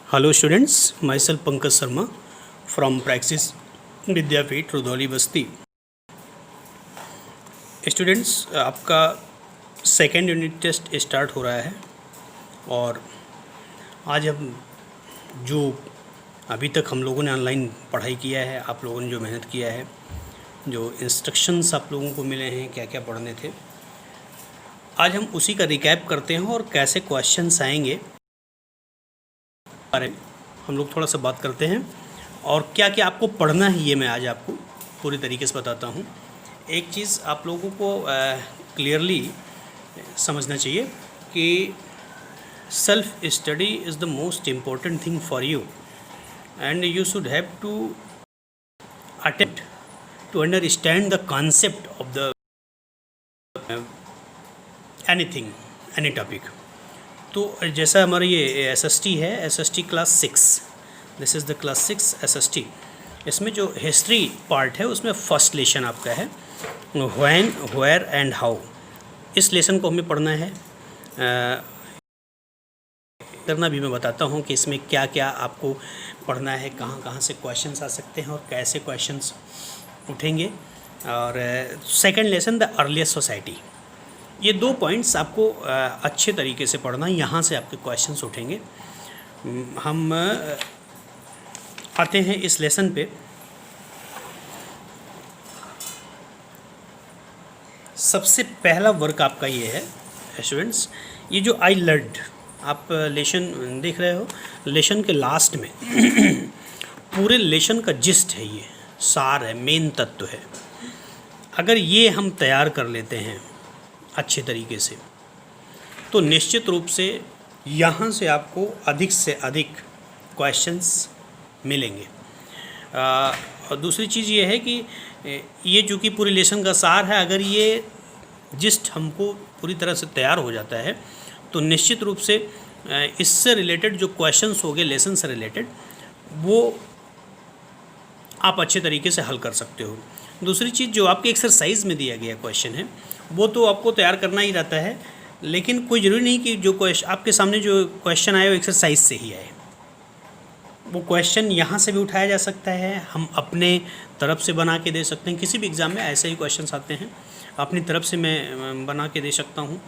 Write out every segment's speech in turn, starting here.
Hello students, myself Pankaj Sharma from Praxis Vidyapeeth Rudhauli Basti. Students, आपका second unit test start हो रहा है और आज हम जो अभी तक हम लोगों ने ऑनलाइन पढ़ाई किया है, आप लोगों ने जो मेहनत किया है, जो इंस्ट्रक्शंस आप लोगों को मिले हैं, क्या क्या पढ़ने थे, आज हम उसी का रिकैप करते हैं और कैसे क्वेश्चंस आएंगे बारे में हम लोग थोड़ा सा बात करते हैं और क्या क्या आपको पढ़ना है ये मैं आज आपको पूरी तरीके से बताता हूँ। एक चीज़ आप लोगों को क्लियरली समझना चाहिए कि self study is the most important thing for you and you should have to attempt to understand the concept of the anything, any topic. तो जैसा हमारा ये SST है, SST class 6, this is the class 6 SST। इसमें जो history part है उसमें first lesson आपका है व्हेन, वेयर एंड हाउ। इस लेसन को हमें पढ़ना है, करना भी मैं बताता हूँ कि इसमें क्या क्या आपको पढ़ना है, कहाँ कहाँ से क्वेश्चंस आ सकते हैं और कैसे क्वेश्चंस उठेंगे। और second lesson the earliest society. ये 2 पॉइंट्स आपको अच्छे तरीके से पढ़ना है, यहाँ से आपके क्वेश्चंस उठेंगे। हम आते हैं इस लेसन पे। सबसे पहला वर्क आपका ये है स्टूडेंट्स, ये जो आई लर्नड, आप लेसन देख रहे हो, लेसन के लास्ट में पूरे लेसन का जिस्ट है, ये सार है, मेन तत्व है। अगर ये हम तैयार कर लेते हैं अच्छे तरीके से तो निश्चित रूप से यहाँ से आपको अधिक से अधिक क्वेश्चंस मिलेंगे। और दूसरी चीज़ ये है कि ये जो कि पूरी लेसन का सार है, अगर ये जिस्ट हमको पूरी तरह से तैयार हो जाता है तो निश्चित रूप से इससे रिलेटेड जो क्वेश्चंस होंगे लेसन से रिलेटेड, वो आप अच्छे तरीके से हल कर सकते हो। दूसरी चीज़, जो आपके एक्सरसाइज में दिया गया क्वेश्चन है वो तो आपको तैयार करना ही रहता है, लेकिन कोई ज़रूरी नहीं कि जो क्वेश्चन आपके सामने जो क्वेश्चन आए वो एक्सरसाइज से ही आए। वो क्वेश्चन यहाँ से भी उठाया जा सकता है, हम अपने तरफ से बना के दे सकते हैं। किसी भी एग्ज़ाम में ऐसे ही क्वेश्चन आते हैं, अपनी तरफ से मैं बना के दे सकता हूँ।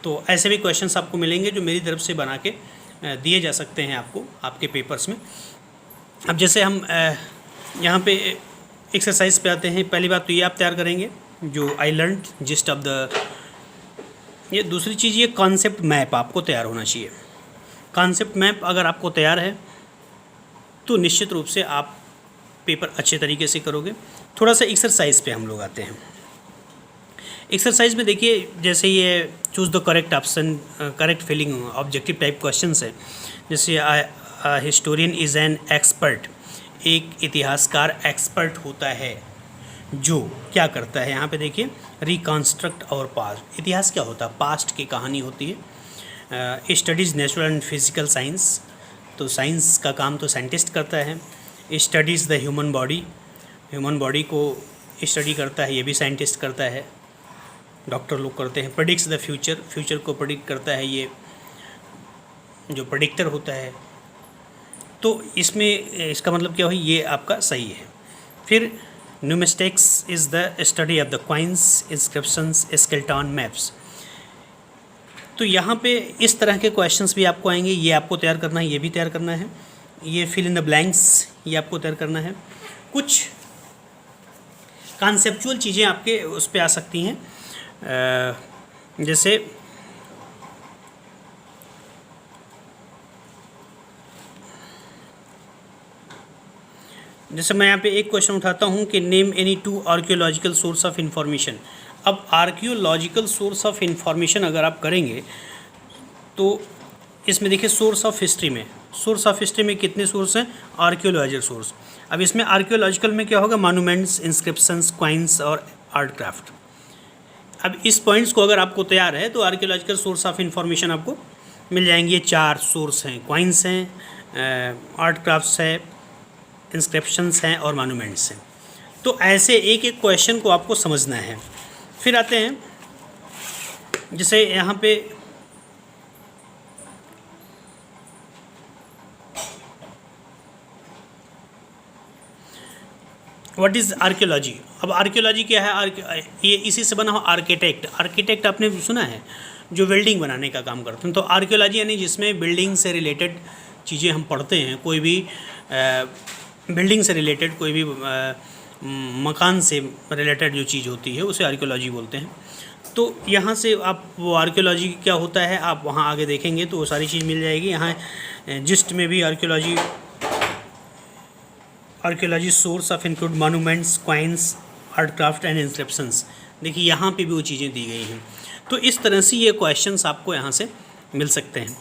तो ऐसे भी क्वेश्चन आपको मिलेंगे जो मेरी तरफ से बना के दिए जा सकते हैं आपको आपके पेपर्स में। अब जैसे हम यहाँ पे एक्सरसाइज पे आते हैं। पहली बात तो ये आप तैयार करेंगे जो I learned gist of the, ये दूसरी चीज़, ये कॉन्सेप्ट मैप आपको तैयार होना चाहिए। कॉन्सेप्ट मैप अगर आपको तैयार है तो निश्चित रूप से आप पेपर अच्छे तरीके से करोगे। थोड़ा सा एक्सरसाइज पे हम लोग आते हैं। एक्सरसाइज में देखिए, जैसे ये choose the correct option, correct filling objective type questions है। जैसे हिस्टोरियन इज़ एन एक्सपर्ट, एक इतिहासकार एक्सपर्ट होता है जो क्या करता है, यहाँ पे देखिए, रिकॉन्स्ट्रक्ट और पास्ट। इतिहास क्या होता है? पास्ट की कहानी होती है। Studies natural and physical science, तो साइंस का काम तो साइंटिस्ट करता है। Studies the human body, human body को स्टडी करता है, ये भी साइंटिस्ट करता है, डॉक्टर लोग करते हैं। प्रेडिक्ट्स द फ्यूचर, फ्यूचर को प्रेडिक्ट करता है ये जो प्रेडिक्टर होता है। तो इसमें इसका मतलब क्या हुई, ये आपका सही है। फिर numismatics is the study of the coins, inscriptions, skeleton, maps. तो यहाँ पे इस तरह के क्वेश्चंस भी आपको आएंगे, ये आपको तैयार करना है, ये भी तैयार करना है। ये फिल इन द ब्लैंक्स, ये आपको तैयार करना है। कुछ कॉन्सेप्चुअल चीज़ें आपके उस पर आ सकती हैं, जैसे मैं यहाँ पे एक क्वेश्चन उठाता हूँ कि name any 2 archaeological source of information. अब आर्कियोलॉजिकल सोर्स ऑफ इंफॉर्मेशन अगर आप करेंगे तो इसमें देखिए सोर्स ऑफ हिस्ट्री में, सोर्स ऑफ हिस्ट्री में कितने सोर्स हैं? Archaeological source. अब इसमें आर्कियोलॉजिकल में क्या होगा? मॉन्यूमेंट्स, इंस्क्रिप्शंस, क्वाइंस और आर्ट क्राफ्ट। अब इस पॉइंट्स को अगर आपको तैयार है तो आर्कियोलॉजिकल सोर्स ऑफ इंफॉर्मेशन आपको मिल जाएंगे। 4 सोर्स हैं, क्वाइंस हैं, आर्ट क्राफ्ट्स है, इंस्क्रिप्शंस हैं और मॉन्यूमेंट्स हैं। तो ऐसे एक एक क्वेश्चन को आपको समझना है। फिर आते हैं, जैसे यहाँ पे व्हाट इज़ आर्कियोलॉजी। अब आर्कियोलॉजी क्या है, ये इसी से बना हो आर्किटेक्ट। आर्किटेक्ट आपने सुना है, जो बिल्डिंग बनाने का काम करते हैं। तो आर्कियोलॉजी यानी जिसमें बिल्डिंग से रिलेटेड चीज़ें हम पढ़ते हैं, कोई भी बिल्डिंग से रिलेटेड, कोई भी मकान से रिलेटेड जो चीज़ होती है उसे आर्कियोलॉजी बोलते हैं। तो यहाँ से आप वो आर्कियोलॉजी क्या होता है आप वहाँ आगे देखेंगे तो वो सारी चीज़ मिल जाएगी। यहाँ जिस्ट में भी archaeology source of include monuments, coins, art craft and inscriptions. देखिए यहाँ पे भी वो चीज़ें दी गई हैं। तो इस तरह से ये क्वेश्चंस आपको यहाँ से मिल सकते हैं।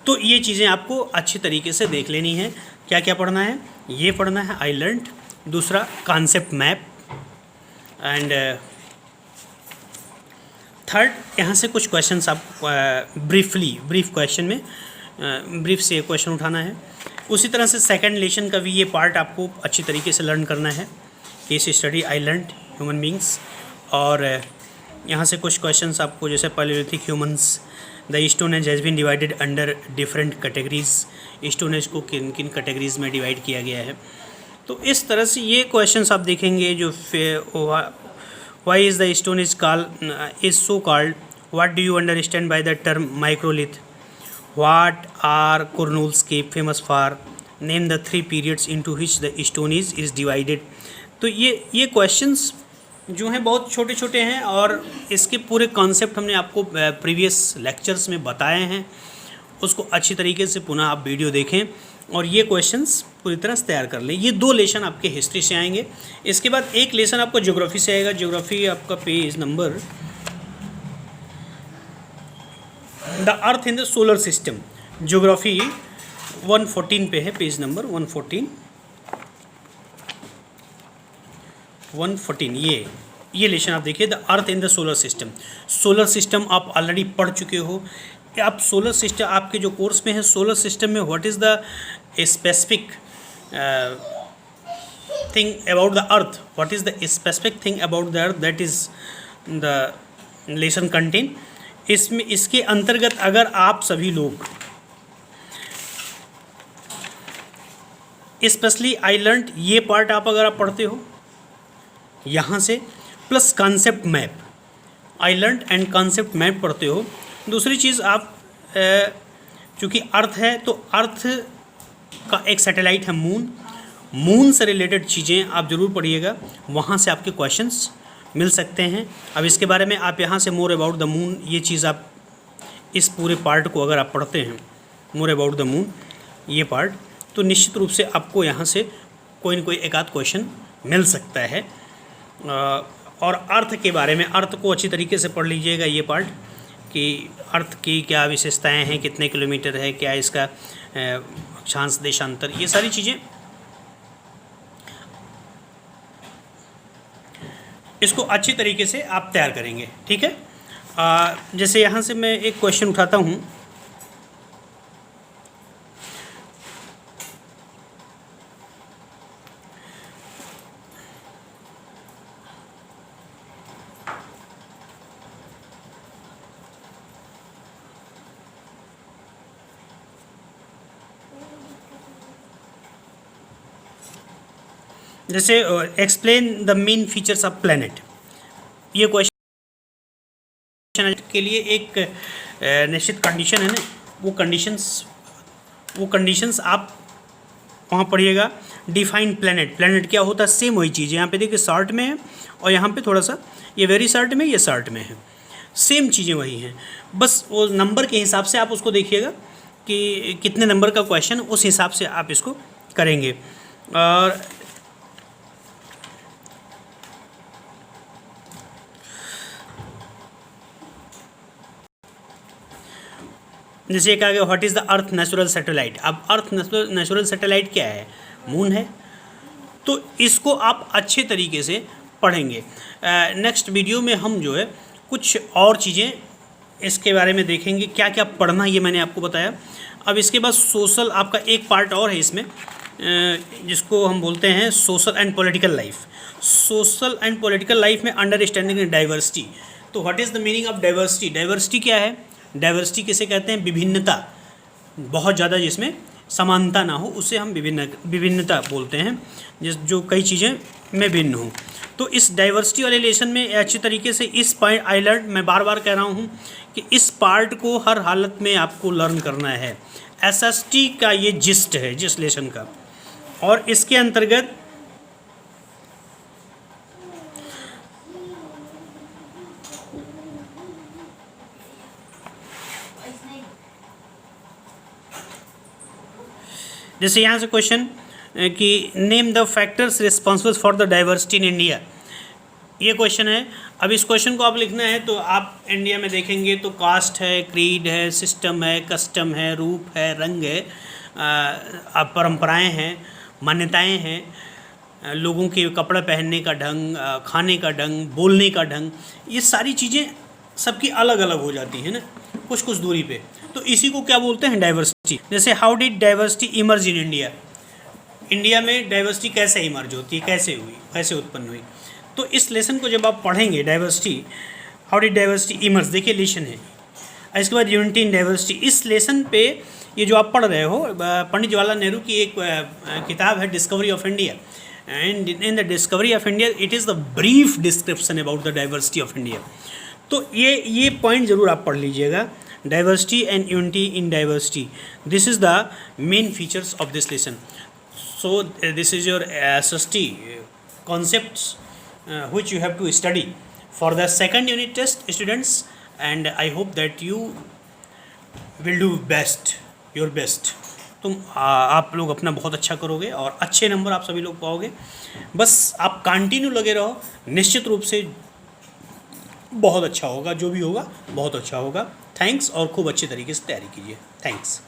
तो ये चीज़ें आपको अच्छी तरीके से देख लेनी है। क्या क्या पढ़ना है, ये पढ़ना है आई लर्नड, दूसरा कॉन्सेप्ट मैप, एंड थर्ड यहाँ से कुछ क्वेश्चंस आप ब्रीफ क्वेश्चन में ब्रीफ से क्वेश्चन उठाना है। उसी तरह से सेकंड लेसन का भी ये पार्ट आपको अच्छी तरीके से लर्न करना है, case study I learned human beings. और यहाँ से कुछ क्वेश्चंस आपको, जैसे palaeolithic humans, the stone age has been divided under different categories. Stone age को किन किन कैटेगरीज में डिवाइड किया गया है। तो इस तरह से ये क्वेश्चंस आप देखेंगे। जो why is the stone is so called, what do you understand by the term microlith, what are Kurnool's cave famous for, name the 3 periods into which the stone is divided. तो ये क्वेश्चंस जो हैं बहुत छोटे छोटे हैं, और इसके पूरे कॉन्सेप्ट हमने आपको प्रीवियस लेक्चर्स में बताए हैं। उसको अच्छी तरीके से पुनः आप वीडियो देखें और ये क्वेश्चंस पूरी तरह से तैयार कर लें। ये 2 लेसन आपके हिस्ट्री से आएंगे। इसके बाद एक लेसन आपको ज्योग्राफी से आएगा। ज्योग्राफी आपका page number the earth in the solar system. Geography 114 पे है, पेज नंबर 114 ये लेसन आप देखिए, the earth in the solar system. Solar system आप ऑलरेडी पढ़ चुके हो। आप सोलर सिस्टम आपके जो कोर्स में है, सोलर सिस्टम में what is the specific thing about the earth, what is the specific thing about the earth, that is the lesson contain. इसमें इसके अंतर्गत अगर आप सभी लोग स्पेशली आई लर्नड ये पार्ट आप अगर आप पढ़ते हो यहाँ से, plus concept map, I learned and concept map पढ़ते हो। दूसरी चीज़ आप चूँकि अर्थ है तो अर्थ का एक सैटेलाइट है मून से रिलेटेड चीज़ें आप ज़रूर पढ़िएगा, वहाँ से आपके क्वेश्चंस मिल सकते हैं। अब इसके बारे में आप यहाँ से मोर अबाउट द मून, ये चीज़ आप इस पूरे पार्ट को अगर आप पढ़ते हैं, मोर अबाउट द मून ये पार्ट, तो निश्चित रूप से आपको यहाँ से कोई न कोई एक आध क्वेश्चन मिल सकता है। और अर्थ के बारे में, अर्थ को अच्छी तरीके से पढ़ लीजिएगा ये पार्ट, कि अर्थ की क्या विशेषताएं हैं, कितने किलोमीटर है, क्या इसका अक्षांश देशांतर, ये सारी चीज़ें इसको अच्छी तरीके से आप तैयार करेंगे। ठीक है। जैसे यहाँ से मैं एक क्वेश्चन उठाता हूँ, जैसे explain the main features of planet. ये क्वेश्चन के लिए एक निश्चित कंडीशन है ना, वो कंडीशंस आप वहाँ पढ़िएगा। डिफाइन प्लैनेट, प्लैनेट क्या होता है, सेम वही चीज़ है। यहाँ पे देखिए शॉर्ट में है और यहाँ पे थोड़ा सा ये वेरी शॉर्ट में, ये शॉर्ट में है, सेम चीज़ें वही हैं, बस वो नंबर के हिसाब से आप उसको देखिएगा कि कितने नंबर का क्वेश्चन, उस हिसाब से आप इसको करेंगे। और जैसे एक आ गया what is the earth natural satellite. अब अर्थ नेचुरल सैटेलाइट क्या है, मून है। तो इसको आप अच्छे तरीके से पढ़ेंगे। नेक्स्ट वीडियो में हम जो है कुछ और चीज़ें इसके बारे में देखेंगे, क्या क्या पढ़ना ये मैंने आपको बताया। अब इसके बाद सोशल आपका एक पार्ट और है इसमें, जिसको हम बोलते हैं social and political life. Social and political life में अंडरस्टैंडिंग डाइवर्सिटी। तो what is the meaning of diversity. Diversity क्या है, डाइवर्सिटी किसे कहते हैं, विभिन्नता, बहुत ज़्यादा जिसमें समानता ना हो, उसे हम विभिन्नता बोलते हैं, जो कई चीज़ें में भिन्न हो। तो इस डाइवर्सिटी वाले लेसन में अच्छी तरीके से इस पॉइंट आई लर्न, मैं बार बार कह रहा हूँ कि इस पार्ट को हर हालत में आपको लर्न करना है। एसएसटी का ये जिस्ट है जिस लेसन का, और इसके अंतर्गत जैसे यहाँ से क्वेश्चन कि name the factors responsible for the diversity in India, ये क्वेश्चन है। अब इस क्वेश्चन को आप लिखना है तो आप इंडिया में देखेंगे तो कास्ट है, क्रीड है, सिस्टम है, कस्टम है, रूप है, रंग है, परंपराएं हैं, मान्यताएं हैं, लोगों के कपड़े पहनने का ढंग, खाने का ढंग, बोलने का ढंग, ये सारी चीज़ें सबकी अलग अलग हो जाती हैं ना कुछ कुछ दूरी पे। तो इसी को क्या बोलते हैं, डाइवर्सिटी। जैसे how did diversity emerge in India, India में डाइवर्सिटी कैसे इमर्ज होती है, कैसे हुई, कैसे उत्पन्न हुई। तो इस लेसन को जब आप पढ़ेंगे, diversity, how did diversity emerge, देखिए लेसन है, इसके बाद यूनिटी इन डाइवर्सिटी। इस लेसन पे ये जो आप पढ़ रहे हो, पंडित जवाहरलाल नेहरू की एक किताब है discovery of India, and in the discovery of India it is the brief description about the diversity of India. तो ये पॉइंट ज़रूर आप पढ़ लीजिएगा, diversity and unity in diversity, this is the main features of this lesson. So this is your SST concepts which you have to study for the second unit test, students, and I hope that you will do your best। आप लोग अपना बहुत अच्छा करोगे और अच्छे number आप सभी लोग पाओगे। बस आप कंटिन्यू लगे रहो, निश्चित रूप से बहुत अच्छा होगा, जो भी होगा बहुत अच्छा होगा। थैंक्स, और खूब अच्छे तरीके से तैयारी कीजिए। थैंक्स।